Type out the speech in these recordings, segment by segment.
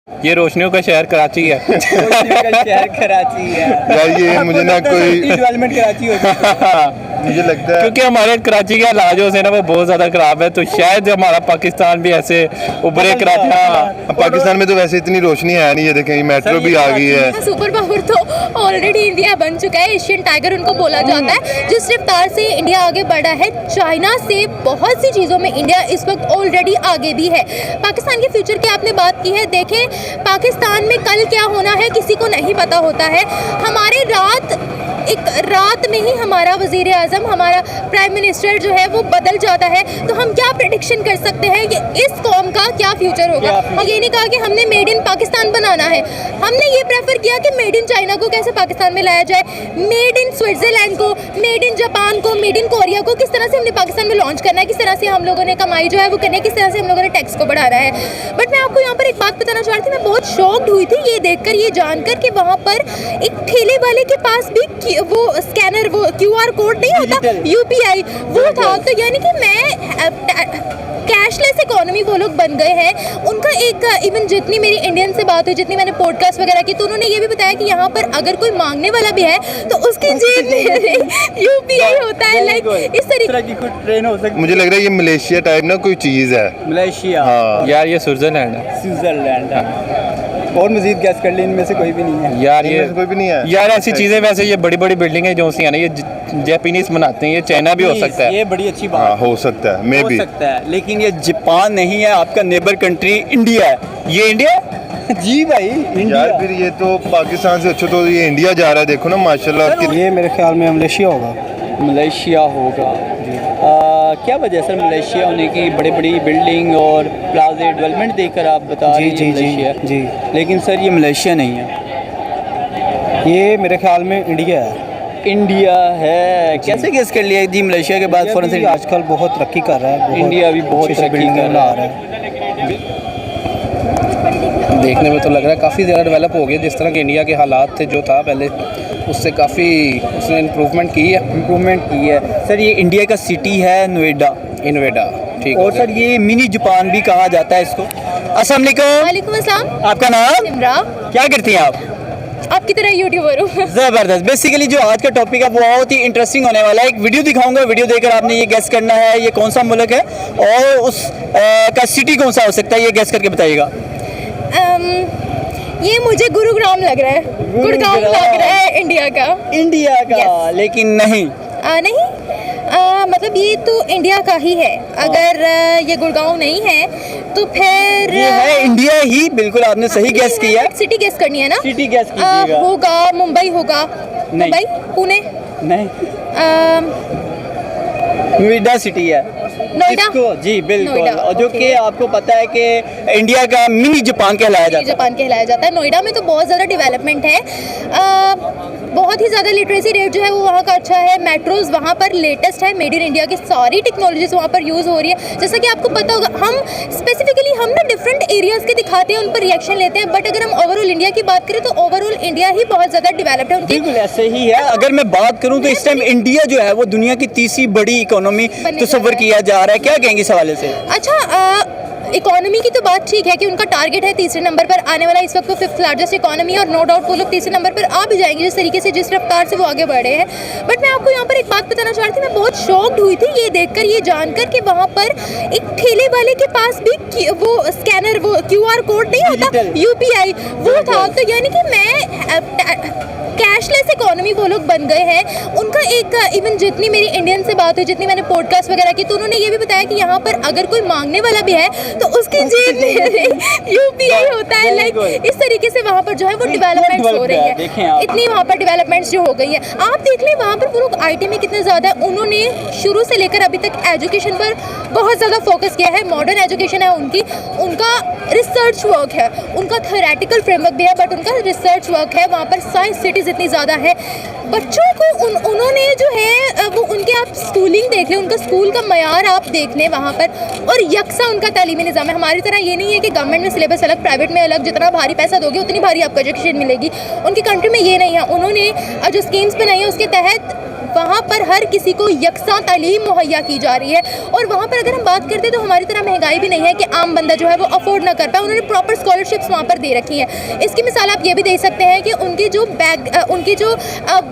ये रोशनियों का शहर कराची है। रोशनियों का शहर कराची है यार ये मुझे ना कोई डेवलपमेंट कराची होती है। मुझे लगता है क्योंकि हमारे कराची के हालात जो है ना वो बहुत ज़्यादा ख़राब है, तो शायद हमारा पाकिस्तान भी ऐसे उभरे कराची। हाँ, पाकिस्तान में तो वैसे इतनी रोशनी है नहीं, ये देखें मेट्रो भी आ गई है। सुपर पावर तो ऑलरेडी इंडिया बन चुका है, एशियन टाइगर उनको बोला जाता है। जिस रफ्तार से इंडिया आगे बढ़ा है, चाइना से बहुत सी चीज़ों में इंडिया इस वक्त ऑलरेडी आगे भी है। पाकिस्तान के फ्यूचर की आपने बात की है, देखें पाकिस्तान में कल क्या होना है किसी को नहीं पता होता है। हमारे रात में ही हमारा वज़ीर आज़म, हमारा प्राइम मिनिस्टर जो है वो बदल जाता है, तो हम क्या प्रेडिक्शन कर सकते हैं कि इस कौम का क्या फ्यूचर होगा। और ये नहीं कहा कि हमने मेड इन पाकिस्तान बनाना है, हमने ये प्रेफर किया कि मेड इन चाइना को कैसे पाकिस्तान में लाया जाए, मेड इन स्विट्ज़रलैंड को, मेड इन जापान को, मेड इन कोरिया को किस तरह से हमने पाकिस्तान में लॉन्च करना है, किस तरह से हम लोगों ने कमाई जो है वो करनी है, किस तरह से हम लोगों ने टैक्स को बढ़ाना है। बट मैं आपको यहाँ पर एक बात बताना चाहती थी, मैं बहुत शॉक्ड हुई थी ये देखकर, ये जानकर कि वहाँ पर एक ठेले वाले के पास भी वो स्कैनर, वो QR कोड नहीं होता, UPI वो था। तो यानी कि कैशलेस इकोनॉमी वो लोग बन गए हैं। उनका एक इवन जितनी मेरी इंडियन से बात हुई, जितनी मैंने पॉडकास्ट वगैरह की, तो उन्होंने ये भी बताया कि यहाँ पर अगर कोई मांगने वाला भी है तो उसकी जेब में UPI होता है। लाइक इस तरीके की कुछ ट्रेन हो सकती है। मुझे लग रहा है ये मलेशिया टाइप ना कोई चीज़ है। मलेशिया, हाँ यार ये स्विट्जरलैंड है। स्विट्जरलैंड है। और मजीद गैस कर ली, इनमें से कोई भी नहीं है। यार इनमें ये से कोई भी नहीं है। यार ऐसी चीज़ें, वैसे ये बड़ी बड़ी बिल्डिंगें जो सी है ना, ये जापानीज बनाते हैं, ये चाइना भी हो सकता है। ये बड़ी अच्छी हाँ बात हो सकता है, मे हो बी। सकता है, लेकिन ये जापान नहीं है, आपका नेबर कंट्री इंडिया है। ये इंडिया है? जी भाई, इंडिया। यार फिर ये तो पाकिस्तान से अच्छा तो ये इंडिया जा रहा है, देखो ना माशाल्लाह। ये मेरे ख्याल में मलेशिया होगा। मलेशिया होगा। क्या वजह है सर मलेशिया होने की? बड़ी बड़ी बिल्डिंग और प्लाजा डेवलपमेंट देखकर आप बता रहे हैं मलेशिया जी। लेकिन सर ये मलेशिया नहीं है, ये मेरे ख्याल में इंडिया है। इंडिया है। कैसे गेस कर लिया जी मलेशिया के बाद फौरन से? आजकल बहुत तरक्की कर रहा है, इंडिया भी बहुत अच्छी तरक्की बिल्डिंग कर बना रहा रहा है। है। देखने में तो लग रहा है काफ़ी ज़्यादा डेवलप हो गया, जिस तरह के इंडिया के हालात थे जो था पहले, उससे काफ़ी उसने इम्प्रूवमेंट की है। इम्प्रूवमेंट की है सर। ये इंडिया का सिटी है नोएडा। इनोवेडा, ठीक और सर ये मिनी जापान भी कहा जाता है इसको। अस्सलाम वालेकुम। वालेकुम अस्सलाम। आपका नाम? सिमरा, क्या करती हैं आप? आपकी तरह यूट्यूबर हूँ। ज़बरदस्त। बेसिकली जो आज का टॉपिक है वो बहुत ही इंटरेस्टिंग होने वाला है। एक वीडियो दिखाऊंगा, वीडियो देखकर आपने ये गेस करना है ये कौन सा मुल्क है और उस का सिटी कौन सा हो सकता है, ये गेस करके बताइएगा। ये मुझे गुरुग्राम लग रहा है, गुड़गांव लग रहा है इंडिया का। इंडिया का? Yes. लेकिन नहीं। नहीं, मतलब ये तो इंडिया का ही है। अगर ये गुड़गांव नहीं है तो फिर ये है इंडिया ही, बिल्कुल आपने सही गेस किया। सिटी गेस करनी है ना? सिटी गेस कीजिएगा। होगा मुंबई, होगा मुंबई, पुणे, नहीं, नोएडा सिटी है। नोएडा? इसको जी बिल्कुल, नोएडा, और जो okay. कि आपको पता है कि इंडिया का मिनी जापान कहलाया जाता है। जापान कहलाया जाता है। नोएडा में तो बहुत ज़्यादा डेवलपमेंट है, बहुत ही ज़्यादा लिटरेसी रेट जो है वो वहाँ का अच्छा है। मेट्रोज वहाँ पर लेटेस्ट है, मेड इन इंडिया की सारी टेक्नोलॉजीज वहाँ पर यूज़ हो रही है। जैसा कि आपको पता होगा, हम स्पेसिफिकली हम ना डिफरेंट एरियाज़ के दिखाते हैं, उन पर रिएक्शन लेते हैं, बट अगर हम ओवरऑल इंडिया की बात करें तो ओवरऑल इंडिया ही बहुत ज़्यादा डेवलप्ड है। उनकी बिल्कुल ऐसे ही है। अगर मैं बात करूं तो इस टाइम इंडिया जो है वो दुनिया की तीसरी बड़ी इकोनॉमी तस्वर किया जा रहा है। क्या कहेंगे इस हवाले से? अच्छा, इकोनॉमी की तो बात ठीक है कि उनका टारगेट है तीसरे नंबर पर आने वाला, इस वक्त वो 5th लार्जेस्ट इकोनॉमी, और नो डाउट वो लोग तीसरे नंबर पर आ भी जाएंगे जिस तरीके से, जिस रफ्तार से वो आगे बढ़े हैं। बट मैं आपको यहाँ पर एक बात बताना चाहती थी, मैं बहुत शॉक्ड हुई थी ये देखकर, ये जानकर कि वहाँ पर एक ठेले वाले के पास भी वो स्कैनर, वो QR कोड नहीं होता, UPI वो था। तो यानी कि कैशलेस इकोनॉमी वो लोग बन गए हैं। उनका एक इवन जितनी मेरी इंडियन से बात हुई, जितनी मैंने पॉडकास्ट वगैरह की, तो उन्होंने ये भी बताया कि यहाँ पर अगर कोई मांगने वाला भी है तो उसकी जेब में UPI होता है। लाइक इस तरीके से वहाँ पर जो है वो डेवलपमेंट्स हो रही है, इतनी वहाँ पर डेवलपमेंट्स जो हो गई है। आप देख लें वहाँ पर वो लोग IT में कितने ज़्यादा, उन्होंने शुरू से लेकर अभी तक एजुकेशन पर बहुत ज़्यादा फोकस किया है। मॉडर्न एजुकेशन है उनकी, उनका रिसर्च वर्क है, उनका थ्योरेटिकल फ्रेमवर्क भी है, बट उनका रिसर्च वर्क है। वहाँ पर साइंस सिटीज़ इतनी ज़्यादा है। बच्चों को उन्होंने जो है वो उनके, आप स्कूलिंग देख लें, उनका स्कूल का मयार आप देख लें वहाँ पर, और यकसा उनका तालीमी निज़ाम है। हमारी तरह ये नहीं है कि गवर्नमेंट में सिलेबस अलग, प्राइवेट में अलग, जितना भारी पैसा दोगे उतनी भारी आपको एजुकेशन मिलेगी। उनकी कंट्री में ये नहीं है। उन्होंने जो स्कीम्स बनाई है उसके तहत वहाँ पर हर किसी को यकसा तालीम मुहैया की जा रही है। और वहाँ पर अगर हम बात करते हैं तो हमारी तरह महंगाई भी नहीं है कि आम बंदा जो है वो अफोर्ड ना कर पाए। उन्होंने प्रॉपर स्कॉलरशिप्स वहाँ पर दे रखी हैं। इसकी मिसाल आप ये भी दे सकते हैं कि उनके जो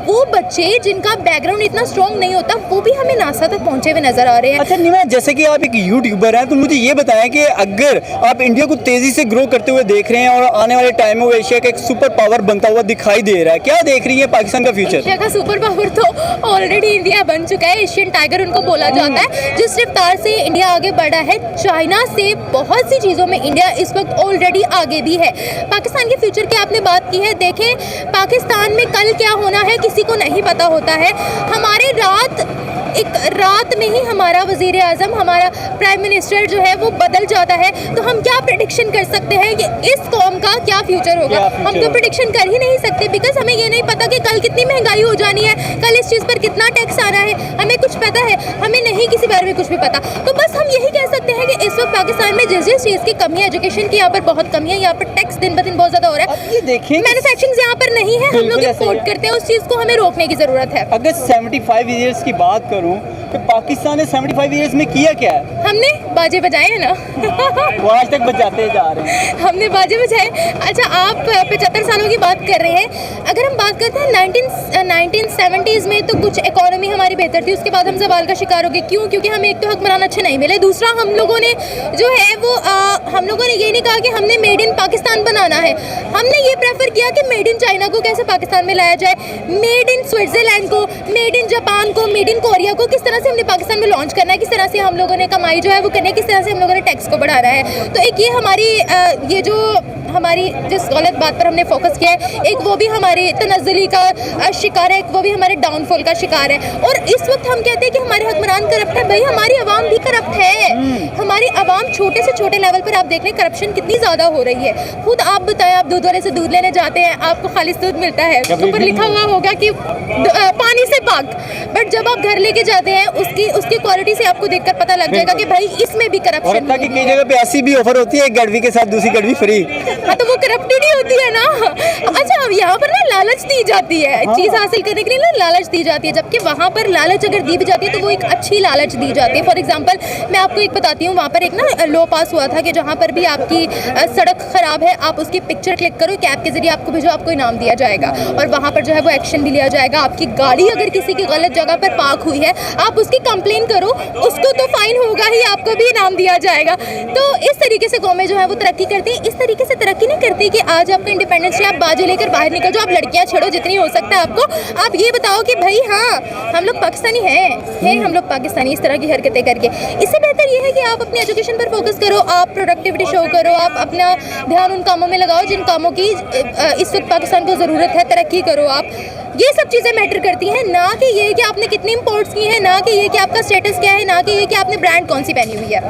वो बच्चे जिनका बैकग्राउंड इतना स्ट्रॉन्ग नहीं होता वो भी हमें नासा तक पहुँचे हुए नजर आ रहे हैं। अच्छा निमा, जैसे कि आप एक यूट्यूबर हैं तो मुझे ये बताएं कि अगर आप इंडिया को तेजी से ग्रो करते हुए देख रहे हैं और आने वाले टाइम में वो एशिया का एक सुपर पावर बनता हुआ दिखाई दे रहा है, क्या देख रही है पाकिस्तान का फ्यूचर? एशिया का सुपर पावर तो ऑलरेडी इंडिया बन चुका है। एशियन टाइगर उनको बोला जाता है। जिस रफ्तार से इंडिया आगे बढ़ा है, चाइना से बहुत सी चीज़ों में इंडिया इस वक्त ऑलरेडी आगे भी है। पाकिस्तान के फ्यूचर की आपने बात की है, देखें पाकिस्तान में कल क्या होना है किसी को नहीं पता होता है। हमारे रात में ही हमारा वजीर आज़म, हमारा प्राइम मिनिस्टर जो है वो बदल जाता है, तो हम क्या प्रेडिक्शन कर सकते हैं कि इस कौम का क्या फ्यूचर होगा? हम तो प्रेडिक्शन कर ही नहीं सकते, बिकॉज हमें ये नहीं पता कि कल कितनी महंगाई हो जानी है, कल इस चीज़ पर कितना टैक्स आना है, हमें कुछ पता है? हमें नहीं किसी बारे में कुछ भी पता। तो बस हम यही कह सकते हैं कि इस वक्त पाकिस्तान में जिस जिस चीज़ की कमी है, एजुकेशन की यहाँ पर बहुत कमी है, यहाँ पर टैक्स दिन ब दिन बहुत ज़्यादा हो रहा है। ये देखें मैन्युफैक्चरिंग यहाँ पर नहीं है, हम लोग इम्पोर्ट करते हैं, उस चीज़ को हमें रोकने की ज़रूरत है। अगर 75 ईयर्स की बात करूं तो पाकिस्तान ने 75 ईयर्स में किया क्या है? हमने बाजे बजाए हैं ना वो आज तक बजाते जा रहे हैं। हमने बाजे बजाए। अच्छा, आप 75 सालों की बात कर रहे हैं। अगर हम बात करते हैं 1970s में तो कुछ इकोनॉमी हमारी बेहतर थी, उसके बाद हम सवाल का शिकार हो गए। क्यों? क्योंकि हमें एक तो हुक्मरान अच्छे नहीं मिले, दूसरा हम लोगों ने जो है वो हम लोगों ने ये नहीं कहा कि हमने मेड इन पाकिस्तान बनाना है। हमने ये प्रेफर किया कि मेड इन चाइना को कैसे पाकिस्तान में लाया जाए, मेड इन स्विट्जरलैंड को, मेड इन जापान को, मेड इन कोरिया को किस तरह से हमने पाकिस्तान में लॉन्च करना है, किस तरह से हम लोगों ने कमाई जो है वो करनी है, किस तरह से हम लोगों ने टैक्स को बढ़ाना है। तो एक ये हमारी ये जो हमारी जिस गलत बात पर हमने फोकस किया है, एक वो भी हमारी तनज़्ज़ुली का शिकार है, एक वो भी हमारे डाउनफॉल का शिकार है। और इस वक्त हम कहते हैं कि हमारे हुक्मरान करप्ट है। भाई हमारी आवाम भी करप्ट है। हमारी आवाम छोटे से छोटे लेवल पर आप देख लें करप्शन कितनी ज़्यादा हो रही है। खुद आप बताएं, आप दूध वाले से दूध लेने जाते हैं, आपको खालिस दूध मिलता है, ऊपर लिखा हुआ होगा कि पानी से पाक, बट जब आप घर लेके जाते हैं उसकी क्वालिटी से आपको देखकर पता लग जाएगा कि भाई इसमें भी करप्शन है। कि कई जगह पे ऐसी भी ऑफर होती है, एक गड़वी के साथ दूसरी गड़वी फ्री। हाँ, तो वो करप्टेड ही होती है ना। अच्छा, अब यहाँ पर ना लालच दी जाती है, चीज़ हासिल करने के लिए ना लालच दी जाती है, जबकि वहाँ पर लालच अगर दी भी जाती है तो वो एक अच्छी लालच दी जाती है। फॉर एग्जांपल मैं आपको एक बताती हूँ, वहाँ पर एक ना लॉ पास हुआ था कि जहाँ पर भी आपकी सड़क खराब है, आप उसकी पिक्चर क्लिक करो, कैब के जरिए आपको भेजो, आपको इनाम दिया जाएगा और वहाँ पर जो है वो एक्शन भी लिया जाएगा। आपकी गाड़ी अगर किसी की गलत जगह पर पार्क हुई है, आप उसकी कंप्लेन करो, उसको तो फाइन होगा ही, आपको भी इनाम दिया जाएगा। तो इस तरीके से कौमें जो है वो तरक्की करती हैं। इस तरीके से तरक्की नहीं करती कि आज आपका इंडिपेंडेंस डे, आप बाजे लेकर बाहर निकल जाओ, आप लड़कियां छेड़ो जितनी हो सकता है आपको, आप ये बताओ कि भाई हाँ हम लोग पाकिस्तानी हैं हम लोग पाकिस्तानी, इस तरह की हरकतें करके। इससे बेहतर ये है कि आप अपनी एजुकेशन पर फोकस करो, आप प्रोडक्टिविटी शो करो, आप अपना ध्यान उन कामों में लगाओ जिन कामों की इस वक्त पाकिस्तान को ज़रूरत है, तरक्की करो आप। ये सब चीज़ें मैटर करती हैं, ना कि ये कि आपने कितनी इंपोर्ट्स की हैं, ना कि ये कि आपका स्टेटस क्या है, ना कि ये कि आपने ब्रांड कौन सी पहनी हुई है।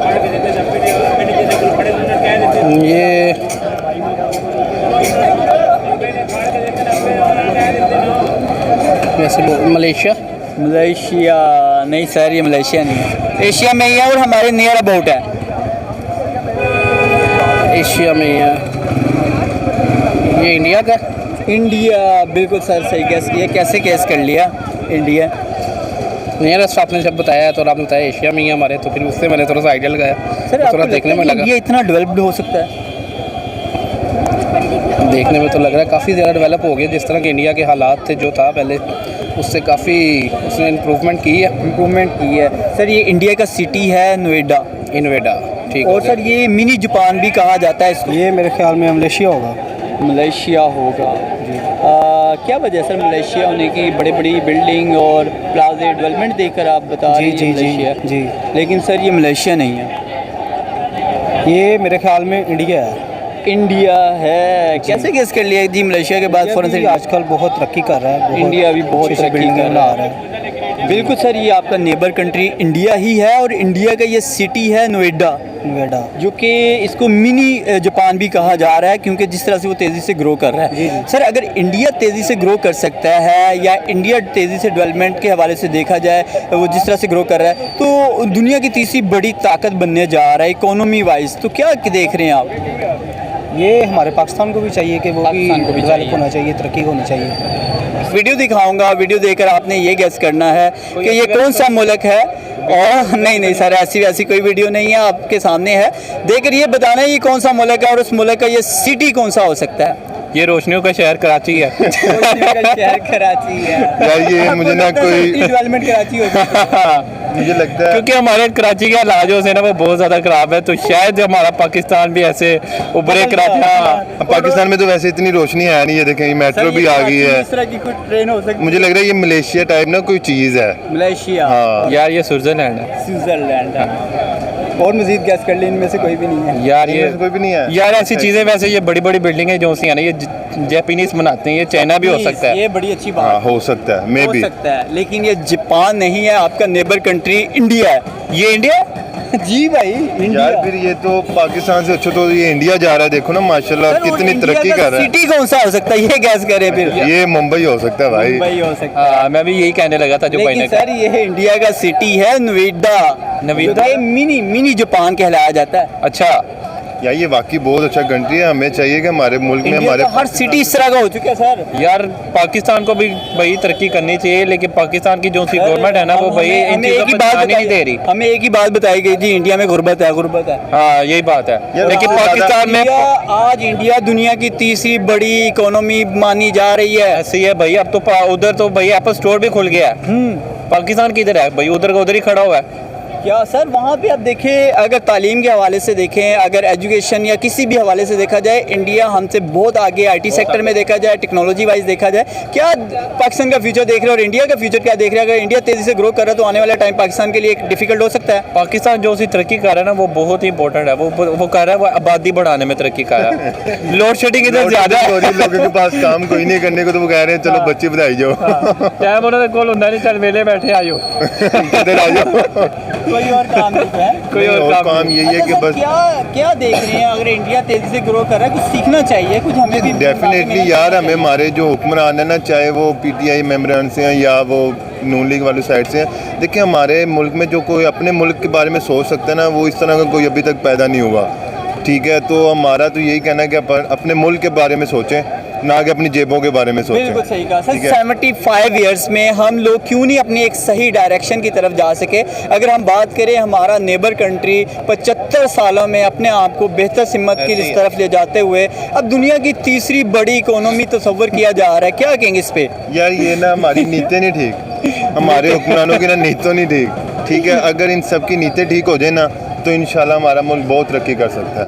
ये वैसे मलेशिया नहीं सर, ये मलेशिया नहीं है, एशिया में ही है और हमारे नियर अबाउट है। एशिया में ही है। ये इंडिया का? इंडिया, बिल्कुल सर, सही गैस किया। कैसे गैस कर लिया? इंडिया नियरेस्ट आपने जब बताया तो आपने बताया एशिया में ही हमारे, तो फिर उससे मैंने थोड़ा सा आइडिया लगाया, सर। थोड़ा देखने में लगा ये इतना डेवलप्ड हो सकता है? देखने में तो लग रहा है काफ़ी ज़्यादा डेवलप हो गया। जिस तरह के इंडिया के हालात थे जो था पहले, उससे काफ़ी उसने इम्प्रूवमेंट की है। सर ये इंडिया का सिटी है नोएडा। ठीक। और सर ये मिनी जापान भी कहा जाता है इसको। ये मेरे ख्याल में मलेशिया होगा। मलेशिया होगा जी। क्या वजह सर मलेशिया होने की? बड़ी बड़ी बिल्डिंग और प्लाजे डेवलपमेंट देखकर आप बता रहे हैं मलेशिया जी। लेकिन सर ये मलेशिया नहीं है, ये मेरे ख्याल में इंडिया है। इंडिया है। कैसे गेस कर लिया जी मलेशिया के बाद फौरन से? आजकल बहुत तरक्की कर रहा है, इंडिया भी बहुत तरक्की कर रहा है। बिल्कुल सर, ये आपका नेबर कंट्री इंडिया ही है और इंडिया का ये सिटी है नोएडा, जो कि इसको मिनी जापान भी कहा जा रहा है क्योंकि जिस तरह से वो तेज़ी से ग्रो कर रहा है। सर अगर इंडिया तेज़ी से ग्रो कर सकता है या इंडिया तेज़ी से डेवलपमेंट के हवाले से देखा जाए, वो जिस तरह से ग्रो कर रहा है तो दुनिया की तीसरी बड़ी ताकत बनने जा रहा है इकोनॉमी वाइज, तो क्या देख रहे हैं आप? ये हमारे पाकिस्तान को भी चाहिए कि वो भी पाकिस्तान को भी डेवलप चाहिए। होना चाहिए, तरक्की होनी चाहिए। वीडियो दिखाऊंगा, वीडियो देखकर आपने ये गेस करना है कि ये कौन सा मुल्क है। और नहीं सर, ऐसी वैसी कोई वीडियो नहीं है, आपके सामने है, देखकर ये बताना है ये कौन सा मुल्क है और उस मुल्क का ये सिटी कौन सा हो सकता है। ये रोशनियों का शहर कराची है। शहर कराची है यार ये मुझे ना कोई डेवलपमेंट कराची होता है। मुझे लगता है क्योंकि हमारे कराची के हालात जो है ना वो बहुत ज़्यादा ख़राब है, तो शायद हमारा पाकिस्तान भी ऐसे उभरे कराची। हाँ, पाकिस्तान में तो वैसे इतनी रोशनी है नहीं, ये देखें ये मेट्रो भी आ गई है। इस तरह की कोई ट्रेन हो सकती मुझे लग रहा है ये मलेशिया टाइप ना कोई चीज़ है। मलेशिया, हाँ यार ये स्विट्ज़रलैंड है। स्विट्जरलैंड है। और मजीद गैस कर ले, इनमें से कोई भी नहीं है। यार इनमें ये से कोई भी नहीं है। यार ऐसी चीज़ें, वैसे ये बड़ी बड़ी बिल्डिंगें जो सी है ना, ये जापानीज बनाते हैं, ये चाइना भी हो सकता है। ये बड़ी अच्छी बात हाँ हो सकता है, मे हो बी। सकता है, लेकिन ये जापान नहीं है, आपका नेबर कंट्री इंडिया है। ये इंडिया जी भाई, यार फिर ये तो पाकिस्तान से अच्छा तो ये इंडिया जा रहा है, देखो ना माशाल्लाह कितनी तरक्की कर रहा है। सिटी कौन सा हो सकता है, ये गैस करें फिर। ये मुंबई हो सकता है भाई। मुंबई हो सकता है। हाँ, मैं भी यही कहने लगा था जो भाई लेकिन ने सर ये इंडिया का सिटी है नोएडा। नोएडा? ये मिनी जापान कहलाया जाता है। अच्छा, यार ये वाकई बहुत अच्छा कंट्री है, हमें चाहिए कि हमारे मुल्क में इंडिया हमारे का हर सिटी इस तरह का हो चुका है सर। यार पाकिस्तान को भी भाई तरक्की करनी चाहिए, लेकिन पाकिस्तान की जो सी गवर्नमेंट है ना वो भाई इन हमें चीज़ों एक ही पर बात ध्यान ही नहीं दे बताई, रही। हमें एक ही बात बताई गई थी, इंडिया में गुर्बत है, गुर्बत है। हाँ यही बात है, यार लेकिन बहुत पाकिस्तान में आज इंडिया दुनिया की तीसरी बड़ी इकोनॉमी मानी जा रही है। ऐसे ही है भाई। अब तो उधर तो भाई एप्पल स्टोर भी खुल गया है। पाकिस्तान किधर है भाई? उधर का उधर ही खड़ा हुआ है। क्या सर वहाँ पे आप देखें, अगर तालीम के हवाले से देखें, अगर एजुकेशन या किसी भी हवाले से देखा जाए, इंडिया हमसे बहुत आगे। आईटी सेक्टर में देखा जाए, टेक्नोलॉजी वाइज देखा जाए, क्या पाकिस्तान का फ्यूचर देख रहे हैं और इंडिया का फ्यूचर क्या देख रहे हैं? अगर इंडिया तेज़ी से ग्रो कर रहा है तो आने वाला टाइम पाकिस्तान के लिए डिफिकल्ट हो सकता है। पाकिस्तान जो सी तरक्की कर रहा है ना वो बहुत ही इंपॉर्टेंट है। वो कर रहा है, वो आबादी बढ़ाने में तरक्की कर रहा है। लोड शेडिंग इधर ज़्यादा है। लोगों के पास काम कोई नहीं करने को, तो वो कह रहे हैं चलो बच्चे बधाई जाओ। टाइम उन्होंने कोल होता नहीं, चल मेले बैठे आयो। इधर आ जाओ। कोई और काम नहीं है। कोई और काम यही है कि अच्छा, बस क्या देख रहे हैं? अगर इंडिया तेजी से ग्रो कर रहा है, कुछ सीखना चाहिए, कुछ हमें भी डेफिनेटली यार हमें हमारे जो हुक्मरान है ना, चाहे वो पीटीआई मेंबरान से हैं या वो नून लीग वाली साइड से हैं, देखिए हमारे मुल्क में जो कोई अपने मुल्क के बारे में सोच सकता है ना, वो इस तरह का कोई अभी तक पैदा नहीं हुआ। ठीक है, तो हमारा तो यही कहना है कि अपने मुल्क के बारे में सोचें, ना कि अपनी जेबों के बारे में सोचें। बिल्कुल सही कहा सर। ठीक है? 75 ईयर्स में हम लोग क्यों नहीं अपनी एक सही डायरेक्शन की तरफ जा सके? अगर हम बात करें, हमारा नेबर कंट्री 75 सालों में अपने आप को बेहतर सिमत की इस तरफ ले जाते हुए अब दुनिया की तीसरी बड़ी इकोनॉमी तस्वर किया जा रहा है। क्या कहेंगे इस पे? यार ये ना हमारी नीतें नहीं ठीक, हमारे हुक्मरानों की ना नीतों नहीं ठीक। ठीक है, अगर इन सब की नीतें ठीक हो जाए ना तो इंशाल्लाह हमारा मुल्क बहुत तरक्की कर सकता है।